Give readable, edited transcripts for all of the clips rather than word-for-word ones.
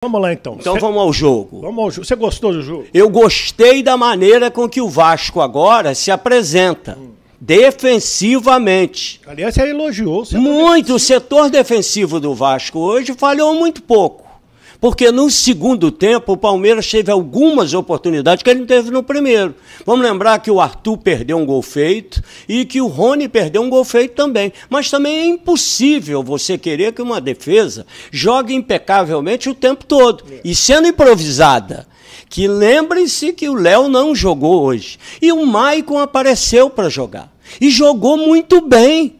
Vamos lá então. Então vamos ao jogo. Vamos ao jogo. Você gostou do jogo? Eu gostei da maneira com que o Vasco agora se apresenta. Defensivamente. Aliás, você elogiou. Muito. O setor defensivo do Vasco hoje falhou muito pouco. Porque no segundo tempo o Palmeiras teve algumas oportunidades que ele não teve no primeiro. Vamos lembrar que o Arthur perdeu um gol feito e que o Rony perdeu um gol feito também. Mas também é impossível você querer que uma defesa jogue impecavelmente o tempo todo. E sendo improvisada. Que lembrem-se que o Léo não jogou hoje. E o Maicon apareceu para jogar. E jogou muito bem.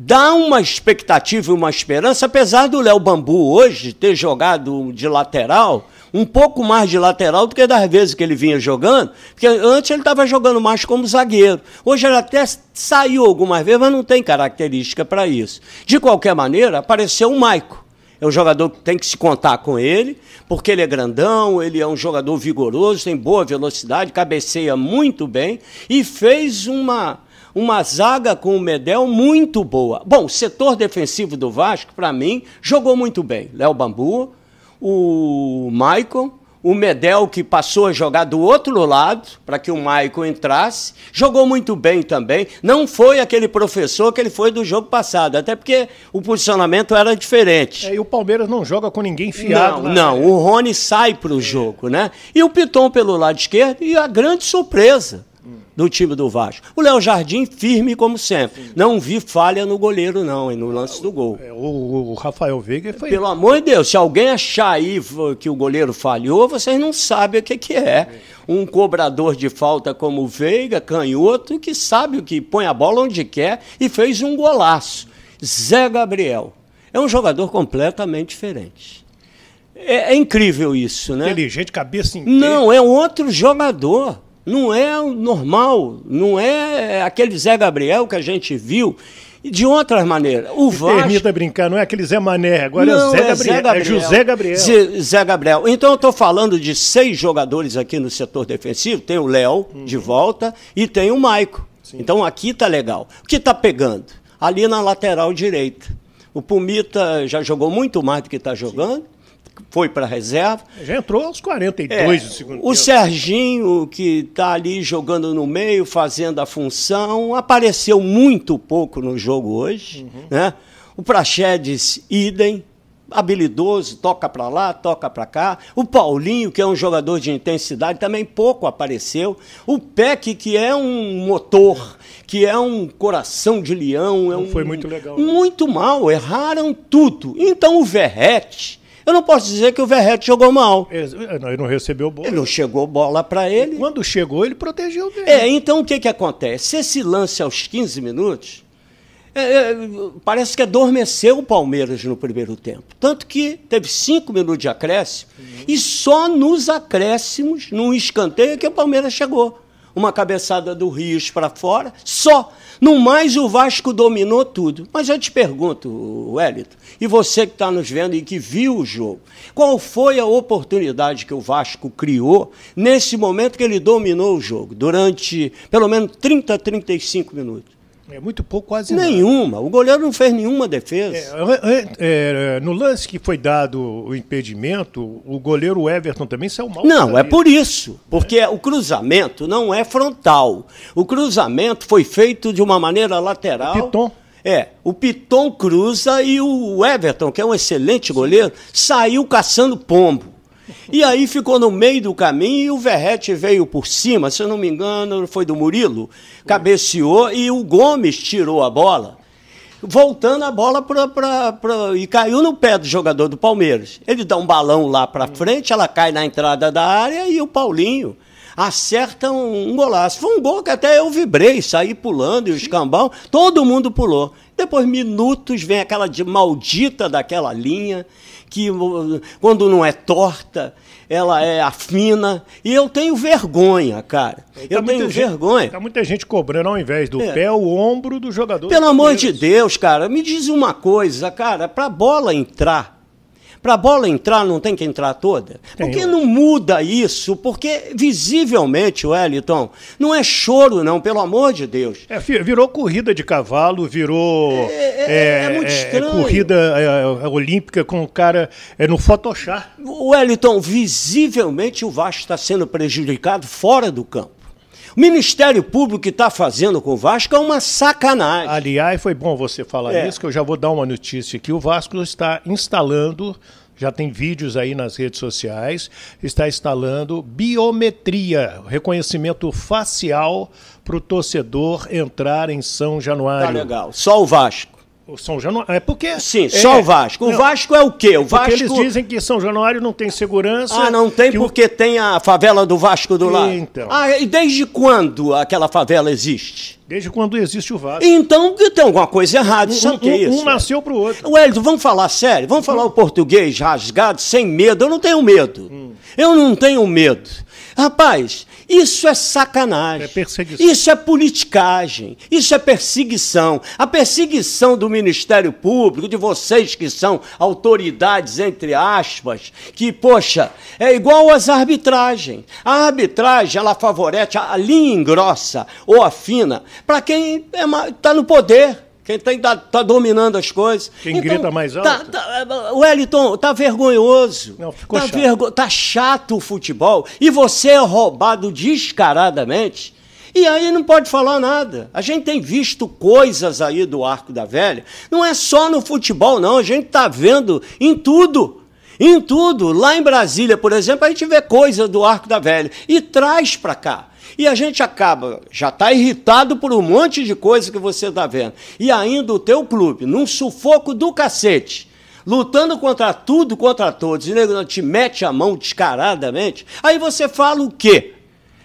Dá uma expectativa e uma esperança, apesar do Léo Bambu hoje ter jogado de lateral, um pouco mais de lateral do que das vezes que ele vinha jogando, porque antes ele estava jogando mais como zagueiro. Hoje ele até saiu algumas vezes, mas não tem característica para isso. De qualquer maneira, apareceu o Maicon. É um jogador que tem que se contar com ele, porque ele é grandão, ele é um jogador vigoroso, tem boa velocidade, cabeceia muito bem e fez uma zaga com o Medel muito boa. Bom, o setor defensivo do Vasco, para mim, jogou muito bem. Léo Bambu, o Maicon, o Medel, que passou a jogar do outro lado, para que o Maicon entrasse, jogou muito bem também. Não foi aquele professor que ele foi do jogo passado, até porque o posicionamento era diferente. E o Palmeiras não joga com ninguém fiado. Não, o Rony sai para o jogo, né? E o Piton pelo lado esquerdo, e a grande surpresa do time do Vasco. O Léo Jardim firme como sempre. Não vi falha no goleiro não, no lance do gol. O Rafael Veiga foi... Pelo amor de Deus, se alguém achar aí que o goleiro falhou, vocês não sabem o que é. Um cobrador de falta como o Veiga, canhoto, que sabe o que põe a bola onde quer e fez um golaço. Zé Gabriel é um jogador completamente diferente. É incrível isso, né? Inteligente, cabeça inteira. Não, é outro jogador. Não é normal, não é aquele Zé Gabriel que a gente viu de outras maneiras. O Vasco... Permita brincar, não é aquele Zé Mané, agora não, é Zé Gabriel, é José Gabriel. Zé Gabriel. Então eu estou falando de 6 jogadores aqui no setor defensivo, tem o Léo de volta e tem o Maicon. Então aqui está legal. O que está pegando? Ali na lateral direita. O Pumita já jogou muito mais do que está jogando. Foi para a reserva. Já entrou aos 42 do segundo tempo. O Serginho, que está ali jogando no meio, fazendo a função, apareceu muito pouco no jogo hoje. Né? O Praxedes, idem, habilidoso, toca para lá, toca para cá. O Paulinho, que é um jogador de intensidade, também pouco apareceu. O Peck, que é um motor, que é um coração de leão. Não foi muito legal. Muito mal, erraram tudo. Então o Verratti... Eu não posso dizer que o Verratti jogou mal. Ele não recebeu bola. Ele não chegou bola para ele. Quando chegou, ele protegeu bem. Então o que acontece? Esse lance aos 15 minutos, parece que adormeceu o Palmeiras no primeiro tempo. Tanto que teve 5 minutos de acréscimo e só nos acréscimos, num escanteio, que o Palmeiras chegou. Uma cabeçada do Rios para fora, só. No mais, o Vasco dominou tudo. Mas eu te pergunto, Wellington, e você que está nos vendo e que viu o jogo, qual foi a oportunidade que o Vasco criou nesse momento que ele dominou o jogo, durante pelo menos 30, 35 minutos? É muito pouco, quase nenhuma. O goleiro não fez nenhuma defesa. No lance que foi dado o impedimento, o goleiro Everton também saiu mal. Não, é por isso. Porque o cruzamento não é frontal. O cruzamento foi feito de uma maneira lateral. O Piton. O Piton cruza e o Everton, que é um excelente goleiro, saiu caçando pombo. E aí ficou no meio do caminho e o Verratti veio por cima, se eu não me engano, foi do Murilo, cabeceou e o Gomes tirou a bola, voltando a bola e caiu no pé do jogador do Palmeiras. Ele dá um balão lá para frente, ela cai na entrada da área e o Paulinho acerta um golaço. Foi um gol que até eu vibrei, saí pulando e o escambau, todo mundo pulou. Depois, minutos, vem aquela maldita daquela linha, que quando não é torta, ela é afina. E eu tenho vergonha, cara. Eu tenho vergonha. Tá muita gente cobrando, ao invés do pé, o ombro do jogador. Pelo amor de Deus, cara, me diz uma coisa, cara, para a bola entrar, Para a bola entrar, não tem que entrar toda? Por que não muda isso? Porque, visivelmente, Wellington, não é choro, não, pelo amor de Deus. Virou corrida de cavalo, virou muito estranho. Corrida olímpica com o cara no Photoshop. Wellington, visivelmente o Vasco está sendo prejudicado fora do campo. O Ministério Público que está fazendo com o Vasco é uma sacanagem. Aliás, foi bom você falar isso, que eu já vou dar uma notícia aqui. O Vasco está instalando, já tem vídeos aí nas redes sociais, está instalando biometria, reconhecimento facial para o torcedor entrar em São Januário. Tá legal. Só o Vasco. O São Januário, porque... Sim, só o Vasco. O Vasco é o quê? O Vasco... Porque eles dizem que São Januário não tem segurança... Ah, não tem porque tem a favela do Vasco do lado. Então. Ah, e desde quando aquela favela existe? Desde quando existe o Vasco. Então tem alguma coisa errada, sabe o que é isso? Um nasceu pro outro. Wellington, vamos falar sério? Vamos falar o português rasgado, sem medo. Eu não tenho medo. Eu não tenho medo. Rapaz, isso é sacanagem. É perseguição. Isso é politicagem. Isso é perseguição. A perseguição do Ministério Público, de vocês que são autoridades, entre aspas, que, poxa, é igual às arbitragens. A arbitragem, ela favorece a linha engrossa ou a fina para quem está no poder. Quem está dominando as coisas. Quem grita mais alto. Wellington, está vergonhoso. Não, ficou chato. Está chato o futebol. E você é roubado descaradamente. E aí não pode falar nada. A gente tem visto coisas aí do Arco da Velha. Não é só no futebol, não. A gente está vendo em tudo. Em tudo. Lá em Brasília, por exemplo, a gente vê coisa do Arco da Velha. E traz para cá. E a gente acaba, já está irritado por um monte de coisa que você está vendo. E ainda o teu clube, num sufoco do cacete, lutando contra tudo, contra todos, e nego te mete a mão descaradamente, aí você fala o quê?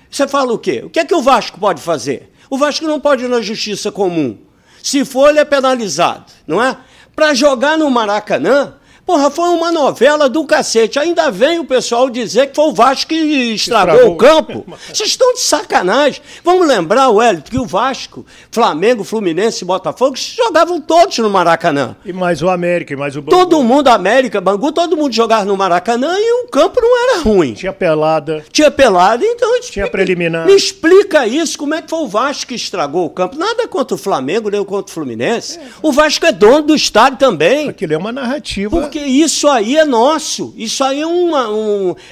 Você fala o quê? O que é que o Vasco pode fazer? O Vasco não pode ir na justiça comum. Se for, ele é penalizado, não é? Para jogar no Maracanã... Porra, foi uma novela do cacete. Ainda vem o pessoal dizer que foi o Vasco que estragou o campo. Vocês estão de sacanagem. Vamos lembrar, Wellington, que o Vasco, Flamengo, Fluminense e Botafogo jogavam todos no Maracanã. E mais o América, e mais o Bangu. Todo mundo, América, Bangu, todo mundo jogava no Maracanã e o campo não era ruim. Tinha pelada. Tinha pelada, então... Tinha preliminar. Me explica isso, como é que foi o Vasco que estragou o campo? Nada contra o Flamengo, nem contra o Fluminense. O Vasco é dono do estádio também. Aquilo é uma narrativa... Porque isso aí é nosso, isso aí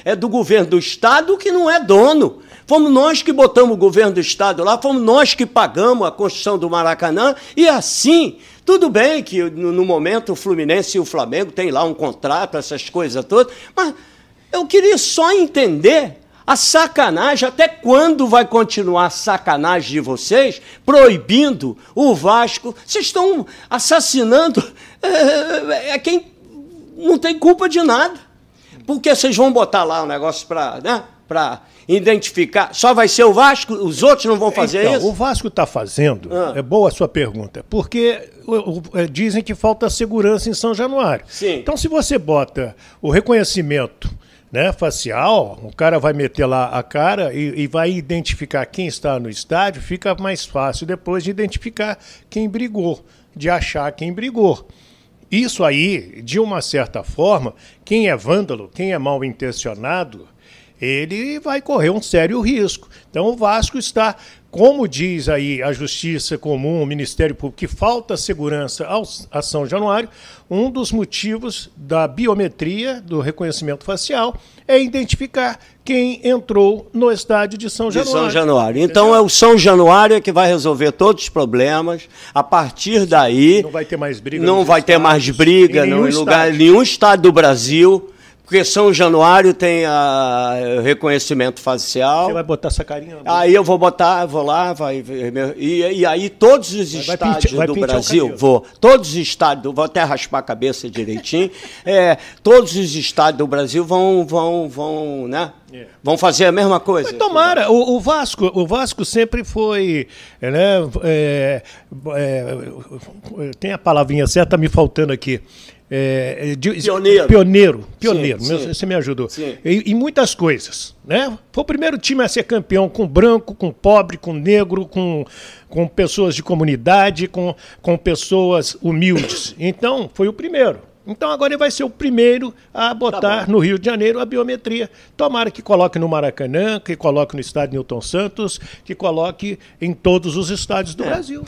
é do governo do Estado que não é dono. Fomos nós que botamos o governo do Estado lá, fomos nós que pagamos a construção do Maracanã, e assim, tudo bem que no momento o Fluminense e o Flamengo têm lá um contrato, essas coisas todas, mas eu queria só entender a sacanagem, até quando vai continuar a sacanagem de vocês, proibindo o Vasco. Vocês estão assassinando quem não tem culpa de nada. Porque vocês vão botar lá um negócio para identificar. Só vai ser o Vasco? Os outros não vão fazer isso? O Vasco está fazendo, é boa a sua pergunta, porque dizem que falta segurança em São Januário. Sim. Então, se você bota o reconhecimento, né, facial, o cara vai meter lá a cara e vai identificar quem está no estádio, fica mais fácil depois de identificar quem brigou, de achar quem brigou. Isso aí, de uma certa forma, quem é vândalo, quem é mal intencionado, ele vai correr um sério risco. Então o Vasco está, como diz aí a Justiça Comum, o Ministério Público, que falta segurança a São Januário, um dos motivos da biometria, do reconhecimento facial, é identificar quem entrou no estádio de São Januário. De São Januário. Então é o São Januário que vai resolver todos os problemas. A partir daí... Não vai ter mais briga. Não vai ter mais briga em nenhum estado do Brasil. Porque São Januário tem reconhecimento facial. Você vai botar essa carinha? Aí eu vou botar, vou lá, e aí todos os estádios do Brasil, todos os estádios, vou até raspar a cabeça direitinho, todos os estádios do Brasil vão, né? Vão fazer a mesma coisa. Mas tomara, o Vasco sempre foi, né, tem a palavrinha certa, me faltando aqui. Pioneiro. Sim. Você me ajudou. Em muitas coisas, né? Foi o primeiro time a ser campeão com branco, com pobre, com negro, com pessoas de comunidade, com pessoas humildes. Então, foi o primeiro. Então agora ele vai ser o primeiro a botar no Rio de Janeiro a biometria. Tomara que coloque no Maracanã, que coloque no estádio Newton Santos, que coloque em todos os estádios do Brasil.